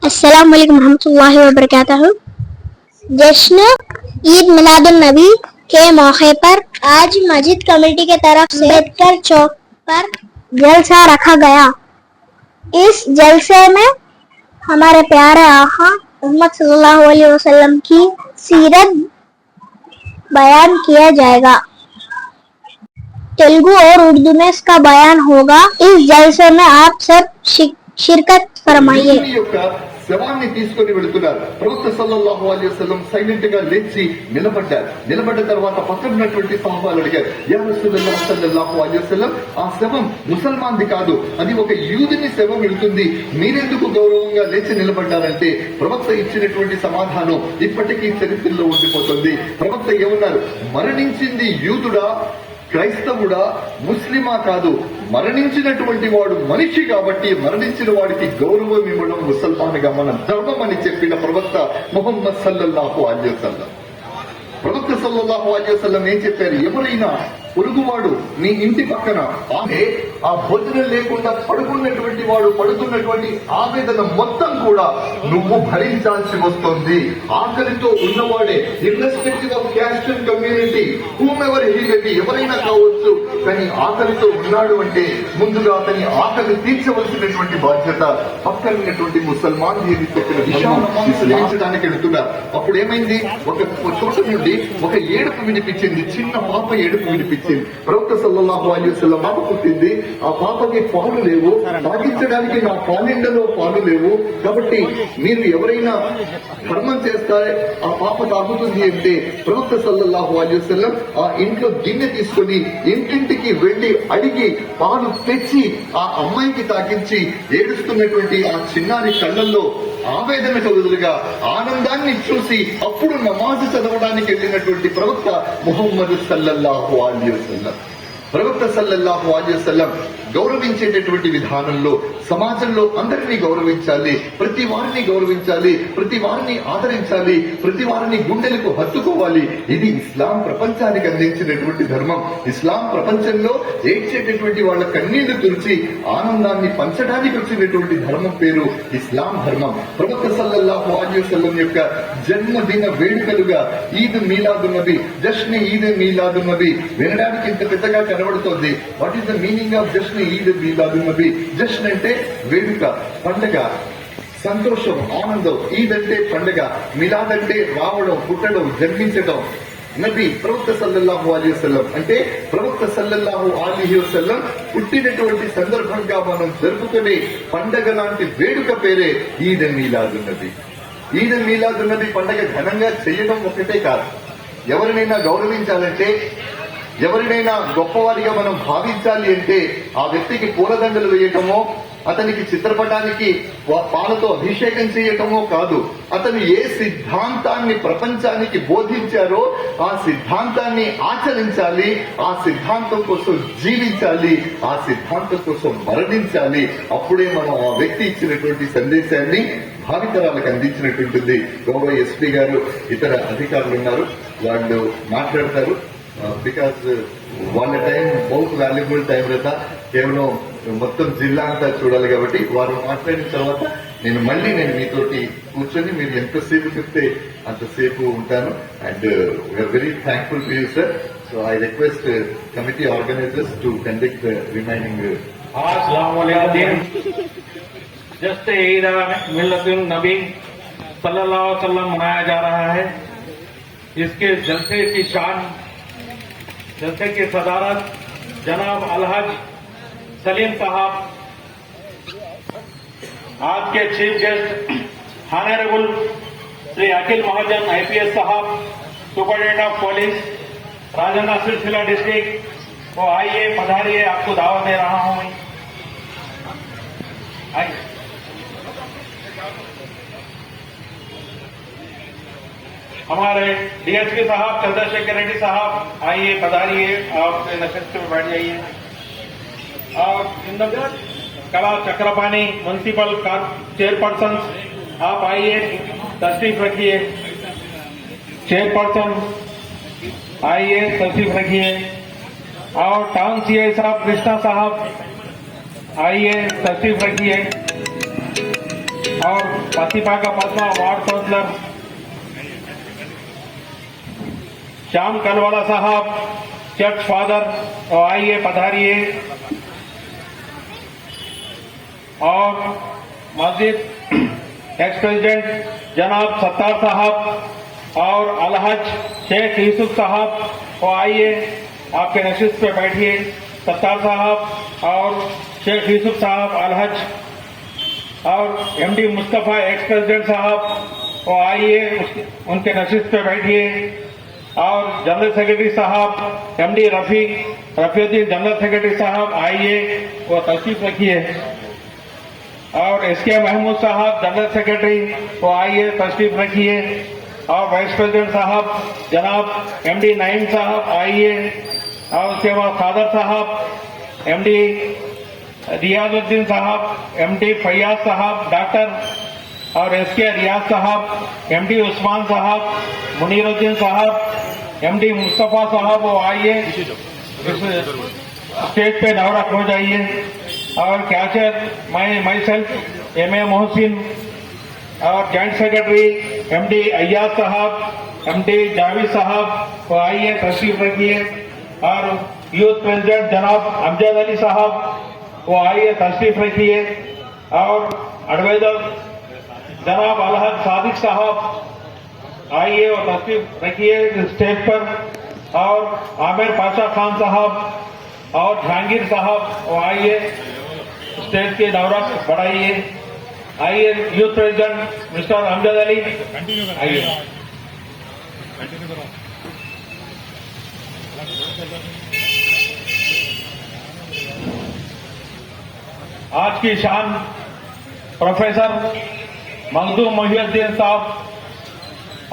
अस्सलाम वालेकुम रहमतुल्लाहि व बरकातहू। जश्न ईद मिलादुन नबी के मौके पर आज मस्जिद कमेटी के तरफ से अम्बेडकर चौक पर जलसा रखा गया। इस जलसे में हमारे प्यारे आका मोहम्मद सल्लल्लाहु अलैहि वसल्लम की सीरत बयान किया जाएगा। तेलुगु और उर्दू में इसका बयान होगा। इस जलसे में आप सब शिरकत फरमाइए। శవాన్ని తీసుకొని వెళుతున్నారు. ప్రవక్త సల్లల్లాహు అలైహి వసల్లం సైలెంట్ గా లేచి నిలబడ్డారు. నిలబడ్డ తర్వాత పక్కన ఉన్నటువంటి సహాబాలు అడిగారు, యా రసూలుల్లాహ్ సల్లల్లాహు అలైహి వసల్లం, ఆ శవం ముసల్మాన్ది కాదు, అది ఒక యూదుని శవం వెళుతుంది, మీరెందుకు గౌరవంగా లేచి నిలబడ్డారంటే ప్రవక్త ఇచ్చినటువంటి సమాధానం ఇప్పటికీ చరిత్రలో ఉండిపోతుంది. ప్రవక్త ఏమన్నారు? మరణించింది యూదుడా, క్రైస్తవుడా, ముస్లిమా కాదు, మరణించినటువంటి వాడు మనిషి కాబట్టి మరణించిన వాడికి గౌరవం ఇవ్వడం ముసల్మాన్గా మన ధర్మం అని చెప్పిన ప్రవక్త ముహమ్మద్ సల్లల్లాహు అలైహి వసల్లం. ప్రవక్త సల్లల్లాహు అలైహి వసల్లం ఏం చెప్పారు? ఎవరైనా పొరుగువాడు మీ ఇంటి పక్కన ఆ భోజనం లేకుండా పడుకున్నటువంటి వాడు పడుతున్నటువంటి ఆవేదన మొత్తం కూడా నువ్వు భరించాల్సి వస్తుంది. ఆకలితో ఉన్నవాడే, irrespective of caste and community, whomever he may be, ఎవరైనా కావచ్చు, కానీ ఆకలితో ఉన్నాడు అంటే ముందుగా అతని ఆకలి తీర్చవలసినటువంటి బాధ్యత పక్కన ఉన్నటువంటి ముసల్మాన్ చెప్పిన విషయానికి వెళుతున్నారు. అప్పుడు ఏమైంది? ఒక చోట నుండి ఒక ఏడుపు వినిపించింది, చిన్న పాప ఏడుపు వినిపించింది. ప్రవక్త సల్లల్లాహు అలైహి వసల్లం పాప పుట్టింది, ఆ పాపకి పాలు లేవు, తాగించడానికి నా పాలెండలో పాలు లేవు, కాబట్టి మీరు ఎవరైనా ధర్మం చేస్తారే ఆ పాప తాగుతుంది అంటే ప్రవక్త సల్లల్లాహు అలైహి వసల్లం ఆ ఇంట్లో గిన్నె తీసుకుని ఇంటింటికి వెళ్లి అడిగి పాలు తెచ్చి ఆ అమ్మాయికి తాగించి ఏడుస్తున్నటువంటి ఆ చిన్నారి కళ్ళల్లో ఆవేదన కలుగులుగా ఆనందాన్ని చూసి అప్పుడు నమాజు చదవడానికి వెళ్ళినటువంటి ప్రవక్త ముహమ్మద్ సల్లల్లాహు అలైహి వసల్లం. ప్రవక్త సల్లల్లాహు అలైహి వసల్లం గౌరవించేటటువంటి విధానంలో సమాజంలో అందరినీ గౌరవించాలి, ప్రతి వారిని గౌరవించాలి, ప్రతి వారిని ఆదరించాలి, ప్రతి వారిని గుండెలకు హత్తుకోవాలి. ఇది ఇస్లాం ప్రపంచానికి అందించినటువంటి ధర్మం. ఇస్లాం ప్రపంచంలో ఏడ్చేటటువంటి వాళ్ళ కన్నీళ్లు తుడిచి ఆనందాన్ని పంచడానికి వచ్చినటువంటి ధర్మం పేరు ఇస్లాం ధర్మం. ప్రవక్త సల్లల్లాహు అలైహి వసల్లం యొక్క జన్మదిన వేడుకలుగా ఈద్ మీలాదున్ నబీ, జశ్న్ ఈద్ మీలాదున్ నబీ వినడానికి ఇంత పెద్దగా కనబడుతోంది. What is the meaning of Jashn Eid Miladun Nabi? జశ్న్ అంటే వేడుక, పండగ, సంతోషం, ఆనందం. ఈద్ అంటే పండగ, మిలాద్ అంటే రావడం, పుట్టడం, జన్మించడం. నబీ ప్రవక్త సల్లల్లాహు అలైహి వసల్లం అంటే ప్రవక్త సల్లల్లాహు అలైహి వసల్లం పుట్టినటువంటి సందర్భంగా మనం జరుపుకునే పండగ లాంటి వేడుక పేరే ఈద్ మీలాదున్ నబీ. ఈద్ మీలాదున్ నబీ పండగ ఘనంగా చేయడం ఒకటే కాదు, ఎవరినైనా గౌరవించాలంటే, ఎవరినైనా గొప్పవారిగా మనం భావించాలి అంటే ఆ వ్యక్తికి పూలదండలు వేయటమో, అతనికి చిత్రపటానికి పాలతో అభిషేకం చేయటమో కాదు, అతను ఏ సిద్ధాంతాన్ని ప్రపంచానికి బోధించారో ఆ సిద్ధాంతాన్ని ఆచరించాలి, ఆ సిద్ధాంతం కోసం జీవించాలి, ఆ సిద్ధాంతం కోసం మరణించాలి. అప్పుడే మనం ఆ వ్యక్తి ఇచ్చినటువంటి సందేశాన్ని భావితరాలకు అందించినట్టుంటుంది. గౌరవ ఎస్పీ గారు, ఇతర అధికారులు ఉన్నారు, వాళ్ళు మాట్లాడతారు. బికాస్ వాళ్ళ టైం బహుత్ వాల్యుబుల్ టైం కదా, కేవలం మొత్తం జిల్లా అంతా చూడాలి కాబట్టి వారు మాట్లాడిన తర్వాత నేను మీతోటి కూర్చొని మీరు ఎంతసేపు చెప్తే అంతసేపు ఉంటాను. And we are very thankful to you sir. So I request committee organizers to conduct the remaining. Just Eid Miladun Nabi सल्लल्लाहु अलैहि वसल्लम मनाया जा रहा है। इसके जलसे की शान, जलसे की सदारत जनाब अलहज सलीम साहब, आज के चीफ गेस्ट ऑनरेबल श्री अखिल महाजन IPS साहब, सुपरिटेंडेंट ऑफ पुलिस राजन्ना सिलसिला डिस्ट्रिक्ट, वो आइए, पधारिए, आपको दावत दे रहा हूं मैं। आइए। हमारे DSP साहब चंद्रशेखर रेड्डी साहब, आइए, पधारिए, आप नशस्त में बैठ जाइए। और कला चक्रपाणी म्युनिसिपल चेयरपर्सन, आप आइए, तशरीफ रखिए। चेयरपर्सन आइए, तशरीफ रखिए। और टाउन CI साहब कृष्णा साहब, आइए, तशरीफ रखिए। और पासीपा का 5वां वार्ड काउंसलर श्याम कलवाला साहब, चर्च फादर, और आइए पधारिए। और मस्जिद एक्स प्रेसिडेंट जनाब सत्तार साहब और अलहज शेख यूसुफ साहब, और आइए आपके नशिस्त पे बैठिए। सत्तार साहब और शेख यूसुफ साहब अलहज और एमडी मुस्तफा एक्स प्रेसिडेंट साहब, और आइए उनके नशिस्त पे बैठिए। और जनरल सेक्रेटरी साहब एमडी रफीउद्दीन जनरल सेक्रेटरी साहब, आइए वो तशरीफ रखिए। और एसके महमूद साहब जनरल सेक्रेटरी, वो आइए तशरीफ रखिए। और वाइस प्रेसिडेंट साहब जनाब एमडी नईम साहब, आइए। और उसके बाद फादर साहब एमडी रियाजुद्दीन साहब, एमडी फैयाज साहब डॉक्टर, और एसके रियाज साहब, एमडी उस्मान साहब, मुनीरुद्दीन साहब, एमडी मुस्तफा साहब, वो आइए स्टेज पे नवरख हो जाइए। और catcher my self MA Mohsin, और जॉइंट सेक्रेटरी एमडी अय्याज साहब, एमडी जावेद साहब, वो आइए तशरीफ रखिए। और यूथ प्रेसिडेंट जनाब अमजद अली साहब, वो आइए तशरीफ रखिए। और एडवाइजर जनाब अलहद सादिक साहब, आइए और तशरीफ रखिए स्टेज पर। और आमिर पाशा खान साहब और जहांगीर साहब, वो आइए स्टेज के नवरख बढ़ाइए। आइए youth president mister Amjad Ali, आइए। आज की शान प्रोफेसर मखदूम मोहिउद्दीन साहब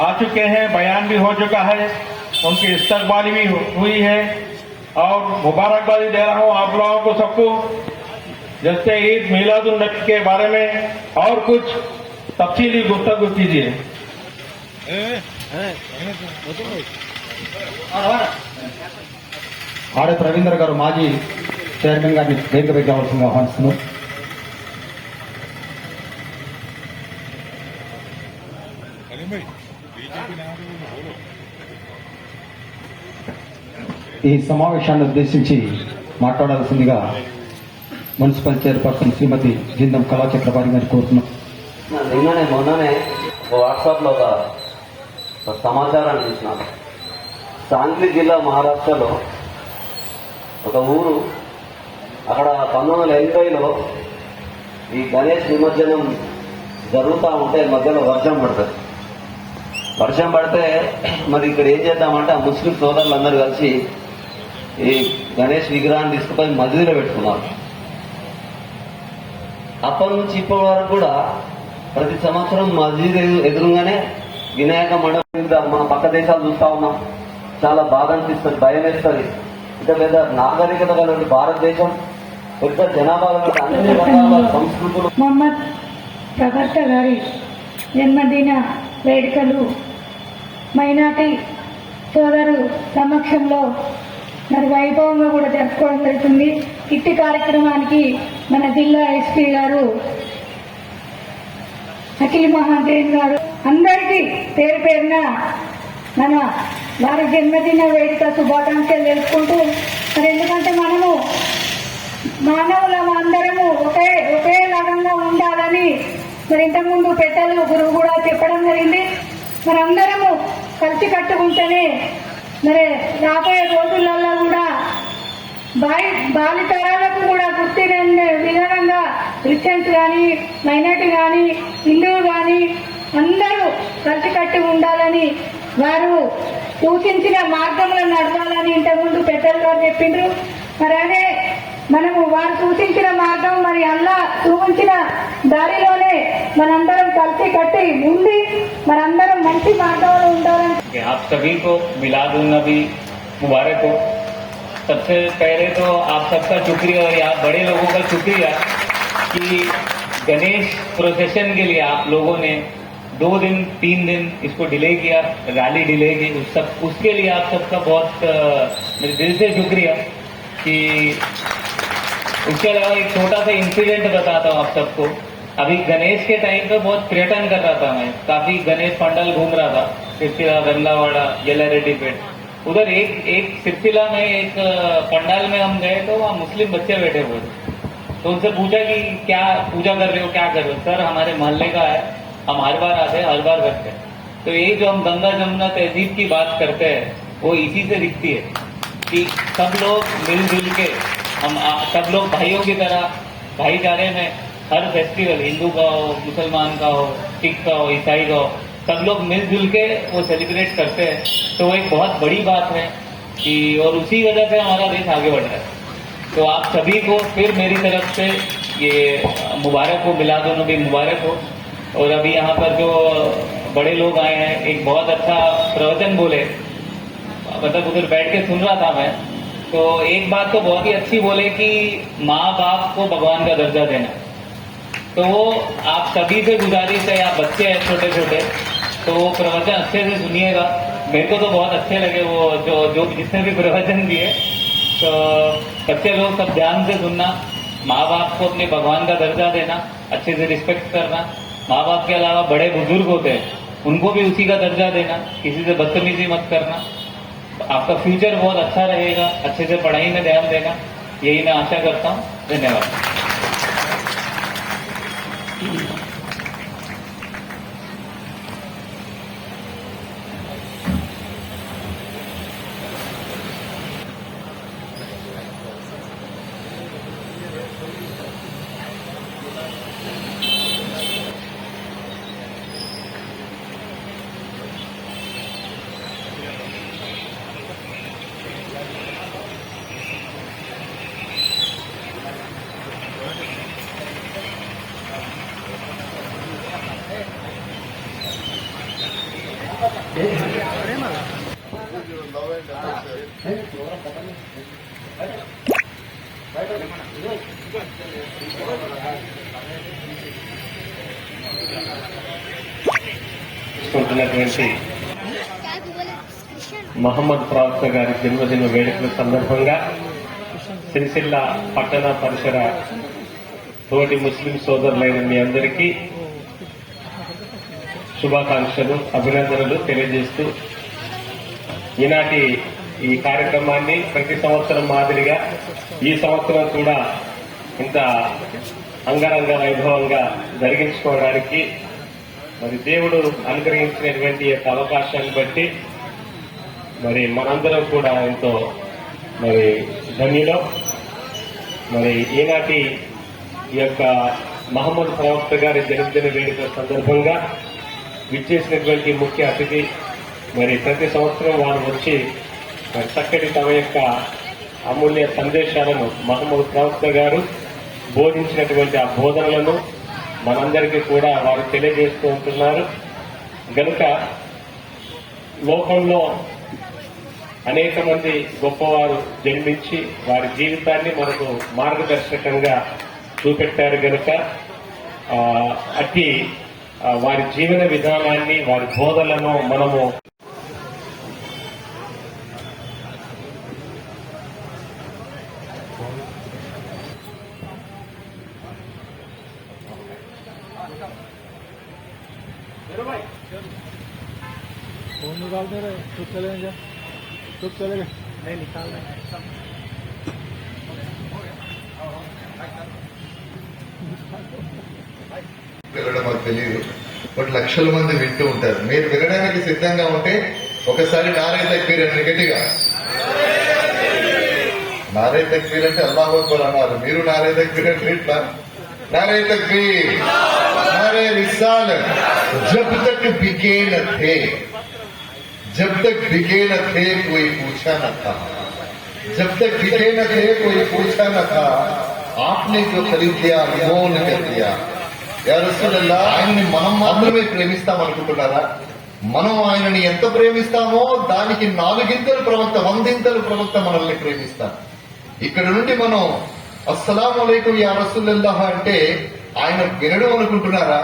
आ चुके हैं, बयान भी हो चुका है, उनकी इस्तकबाली भी हुई है। और मुबारकबादी दे रहा हूं आप लोगों को सबको। जैसे ईद मिलादुन नबी के बारे में और कुछ तफसीली गुफ्तगू कीजिए। ఆడ రవీంద్ర గారు మాజీ చైర్మన్ గారిని వేదిక పెట్టవలసిందిగా ఆహ్వానిస్తున్నాం. ఈ సమావేశాన్ని ఉద్దేశించి మాట్లాడాల్సిందిగా మున్సిపల్ చైర్పర్సన్ శ్రీమతి జిందం కళాచక్రపాణి గారిని కోరుతున్నాం. మొన్ననే వాట్సాప్లో ఒక సమాచారాన్ని చూసినాను. సాంగ్లీ జిల్లా మహారాష్ట్రలో ఒక ఊరు, అక్కడ 1980లో ఈ గణేష్ నిమజ్జనం జరుగుతూ ఉంటే మధ్యలో వర్షం పడుతుంది. వర్షం పడితే మరి ఇక్కడ ఏం చేద్దామంటే ఆ ముస్లిం సోదరులందరూ కలిసి ఈ గణేష్ విగ్రహాన్ని తీసుకుపోయి మసీదులో పెట్టుకున్నారు. అప్పటి నుంచి ఇప్పటి వరకు కూడా ప్రతి సంవత్సరం మసీదు ఎదురుగానే వినాయక మండపం మన పక్క దేశాలు చూస్తా ఉన్నాం. చాలా బాధ అనిపిస్తుంది, భయం వేస్తుంది. ఇంత పెద్ద నాగరికత కలిగిన భారతదేశం, పెద్ద జనాభా అన్ని రకాల సంస్కృతులు. మొహమ్మద్ ప్రవర్త గారి జన్మదిన వేడుకలు మైనార్టీ సోదరు సమక్షంలో మరి వైభవంగా కూడా జరుపుకోవడం జరుగుతుంది. ఇట్టి కార్యక్రమానికి మన జిల్లా ఎస్పీ గారు అఖిల్ మహాదేవ్ గారు అందరికీ పేరు పేరున మన వారి జన్మదిన వేడుక శుభాకాంక్షలు తెలుపుకుంటూ, మరి ఎందుకంటే మనము మానవులం అందరము ఒకే లాగంగా ఉండాలని మరి ఇంతకుముందు పెద్దలు గురువు కూడా చెప్పడం జరిగింది. మరి అందరము కలిసి కట్టుకుంటేనే మరి రాబోయే రోజులలో కూడా బాలితరాలకు కూడా గుర్తించే విధానంగా క్రిస్టియన్స్ కానీ, మైనార్టీ కానీ, హిందువులు కానీ అందరూ కలిసికట్టి ఉండాలని, వారు సూచించిన మార్గంలో నడవాలని ఇంతకుముందు పెద్దలు గారు చెప్పిండ్రు. మరి అదే మనము వారు సూచించిన మార్గం, మరి అల్లా చూపించిన దారిలోనే మనందరం కలిసి కట్టి ఉండి మనందరం మంచి మార్గంలో ఉండాలని. आप सभी को मिलादुन नबी मुबारक हो। सबसे पहले तो आप सबका शुक्रिया और आप बड़े लोगों का शुक्रिया कि गणेश प्रोसेशन के लिए आप लोगों ने 2 दिन 3 दिन इसको डिले किया, रैली डिले की, उसके लिए आप सबका बहुत मेरे दिल से शुक्रिया। कि उसके अलावा एक छोटा सा इंसिडेंट बताता हूँ आप सबको अभी गणेश के टाइम पे बहुत पर्यटन कर रहा था मैं, काफी गणेश पंडाल घूम रहा था, सिरसिला, वेमलावाड़ा, येलारेड्डीपेट। उधर एक सिरसिला में एक पंडाल में हम गए तो वहाँ मुस्लिम बच्चे बैठे हुए थे। तो उनसे पूछा कि क्या पूजा कर रहे हो, क्या कर रहे हो? सर हमारे मोहल्ले का है, हम हर बार आते हैं, हर बार करते हैं। तो यही जो हम गंगा जमुना तहजीब की बात करते हैं वो इसी से दिखती है कि सब लोग मिलजुल के हम सब लोग भाइयों की तरह भाईचारे में हर फेस्टिवल, हिंदू का हो, मुसलमान का हो, सिख का हो, ईसाई का हो, सब लोग मिलजुल के वो सेलिब्रेट करते हैं। तो वो एक बहुत बड़ी बात है कि और उसी वजह से हमारा देश आगे बढ़ रहा है। तो आप सभी को फिर मेरी तरफ से ये मुबारक हो, मिलादुन्नबी मुबारक हो। और अभी यहाँ पर जो बड़े लोग आए हैं, एक बहुत अच्छा प्रवचन बोले, मतलब उधर बैठ के सुन रहा था मैं, तो एक बात तो बहुत ही अच्छी बोले कि माँ बाप को भगवान का दर्जा देना। तो वो आप सभी से गुजारिश है, आप बच्चे हैं छोटे छोटे, तो वो प्रवचन अच्छे से सुनिएगा। मेरे को तो बहुत अच्छे लगे वो जो जिसने भी प्रवचन दिए। तो बच्चे लोग सब ध्यान से सुनना, माँ बाप को अपने भगवान का दर्जा देना, अच्छे से रिस्पेक्ट करना। माँ बाप के अलावा बड़े बुजुर्ग होते हैं, उनको भी उसी का दर्जा देना, किसी से बदतमीजी मत करना। आपका फ्यूचर बहुत अच्छा रहेगा, अच्छे से पढ़ाई में ध्यान देना, यही मैं आशा करता हूँ। धन्यवाद। చేసుకుంటున్నటువంటి మహమ్మద్ ప్రవక్త గారి జన్మదిన వేడుకల సందర్భంగా సిరిసిల్ల పట్టణ పరిసర తోటి ముస్లిం సోదరులైన మీ అందరికీ శుభాకాంక్షలు, అభినందనలు తెలియజేస్తూ ఈనాటి ఈ కార్యక్రమాన్ని ప్రతి సంవత్సరం మాదిరిగా ఈ సంవత్సరం కూడా ఇంత అంగరంగ వైభవంగా జరిగించుకోవడానికి మరి దేవుడు అనుగ్రహించినటువంటి యొక్క అవకాశాన్ని బట్టి మరి మనందరం కూడా ఎంతో మరి ధన్యులం. మరి ఈనాటి ఈ యొక్క మహమ్మద్ ప్రవక్త గారి జన్మదిన వేడుకల సందర్భంగా విచ్చేసినటువంటి ముఖ్య అతిథి, మరి ప్రతి సంవత్సరం వారు వచ్చి మరి చక్కటి తమ యొక్క అమూల్య సందేశాలను మహమ్మద్ ప్రవక్త గారు బోధించినటువంటి ఆ బోధనలను మనందరికీ కూడా వారు తెలియజేస్తూ ఉంటున్నారు. కనుక లోకంలో అనేక మంది గొప్పవారు జన్మించి వారి జీవితాన్ని మనకు మార్గదర్శకంగా చూపెట్టారు. కనుక అట్టి వారి జీవన విధానాన్ని, వారి బోధనలను మనము फोन निकाल दे रहे, तो चलेंगे, तो चलेंगे नहीं निकाल रहे। వెళ్ళడం మాకు తెలియదు, బట్ లక్షల మంది వింటూ ఉంటారు. మీరు వినడానికి సిద్ధంగా ఉంటే ఒకసారి నారే తక్బీర్ అని గట్టిగా. నారే తక్బీర్ అంటే అల్లాహు అక్బర్ అన్నారు, మీరు నారే తక్బీర్ అంటే ఇట్లా नारे तकबीर, नारे रिसालत, जब तक बिके न थे, जब तक बिके न थे कोई पूछा न था, जब तक बिके न थे कोई पूछा न था, आपने जो खरीद लिया मोल कर दिया. या रसूलल्लाह, ఆయన్ని మనం మాత్రమే ప్రేమిస్తామనుకుంటున్నారా? మనం ఆయనని ఎంత ప్రేమిస్తామో దానికి 4 గింతలు ప్రవక్త, 100 గింతలు ప్రవక్త మనల్ని ప్రేమిస్తారు. ఇక్కడ నుండి మనం అస్సలాము అలైకుం యా రసూలల్లాహ్ అంటే ఆయన వినడం అనుకుంటున్నారా?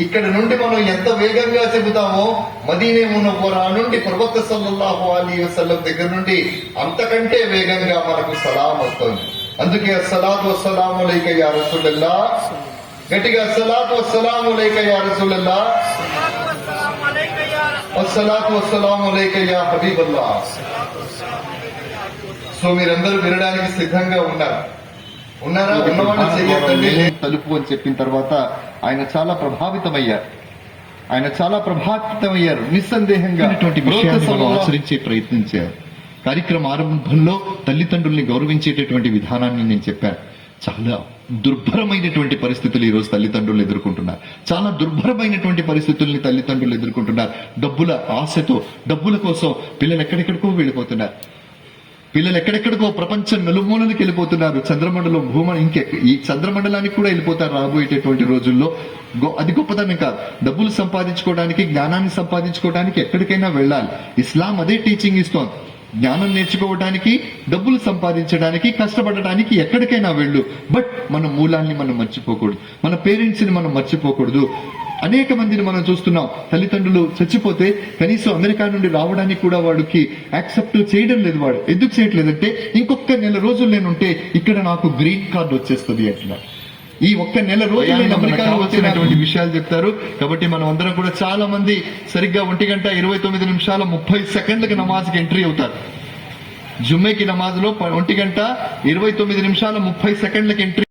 ఇక్కడ నుండి మనం ఎంత వేగంగా చెబుతామో మదీనా మునవ్వరా నుండి ప్రవక్త సల్లల్లాహు అలైహి వసల్లం దగ్గర నుండి అంతకంటే వేగంగా మనకు సలాం వస్తుంది. అందుకే అస్సలాతు వస్సలాము అలైక యా రసూలల్లాహ్, గట్టిగా అస్సలాతు వస్సలాము అలైక యా రసూలల్లాహ్, అస్సలాతు వస్సలాము అలైక యా హబీబల్లాహ్. సో మీరందరూ వినడానికి సిద్ధంగా ఉన్నారా? ఉన్నవాళ్ళు చెయ్యొద్దండి. తలుపు అని చెప్పిన తర్వాత ఆయన చాలా ప్రభావితమయ్యారు. నిస్సందేహంగా విషయాన్ని మనం ఆచరించే ప్రయత్నించారు. కార్యక్రమ ఆరంభంలో తల్లిదండ్రుల్ని గౌరవించేటటువంటి విధానాన్ని నేను చెప్పాను. చాలా దుర్భరమైనటువంటి పరిస్థితులు ఈ రోజు తల్లిదండ్రులు ఎదుర్కొంటున్నారు. చాలా దుర్భరమైనటువంటి పరిస్థితుల్ని తల్లిదండ్రులు ఎదుర్కొంటున్నారు. డబ్బుల ఆశతో, డబ్బుల కోసం పిల్లలు ఎక్కడెక్కడికో వెళ్ళిపోతున్నారు. ప్రపంచం నలుమూలకి వెళ్ళిపోతున్నారు. చంద్రమండలం ఈ చంద్రమండలానికి కూడా వెళ్ళిపోతారు రాబోయేటటువంటి రోజుల్లో. అది గొప్పతనం కాదు. డబ్బులు సంపాదించుకోవడానికి, జ్ఞానాన్ని సంపాదించుకోవడానికి ఎక్కడికైనా వెళ్ళాలి. ఇస్లాం అదే టీచింగ్ ఇస్తోంది. జ్ఞానం నేర్చుకోవడానికి, డబ్బులు సంపాదించడానికి, కష్టపడడానికి ఎక్కడికైనా వెళ్ళు. బట్ మన మూలాన్ని మనం మర్చిపోకూడదు. మన పేరెంట్స్ ని మనం మర్చిపోకూడదు. అనేక మందిని మనం చూస్తున్నాం. తల్లిదండ్రులు చచ్చిపోతే కనీసం అమెరికా నుండి రావడానికి కూడా వాడికి యాక్సెప్ట్ చేయడం లేదు. వాడు ఎందుకు చేయట్లేదంటే ఇంకొక నెల రోజులు నేనుంటే ఇక్కడ నాకు గ్రీన్ కార్డు వచ్చేస్తుంది అంటున్నారు. ఈ ఒక్క నెల రోజులు నేను అమెరికాలో వచ్చినటువంటి విషయాలు చెప్తారు. కాబట్టి మనం అందరం కూడా చాలా మంది సరిగ్గా 1:29:30 నమాజ్కి ఎంట్రీ అవుతారు. జుమ్మేకి నమాజ్ లో 1:29:30 ఎంట్రీ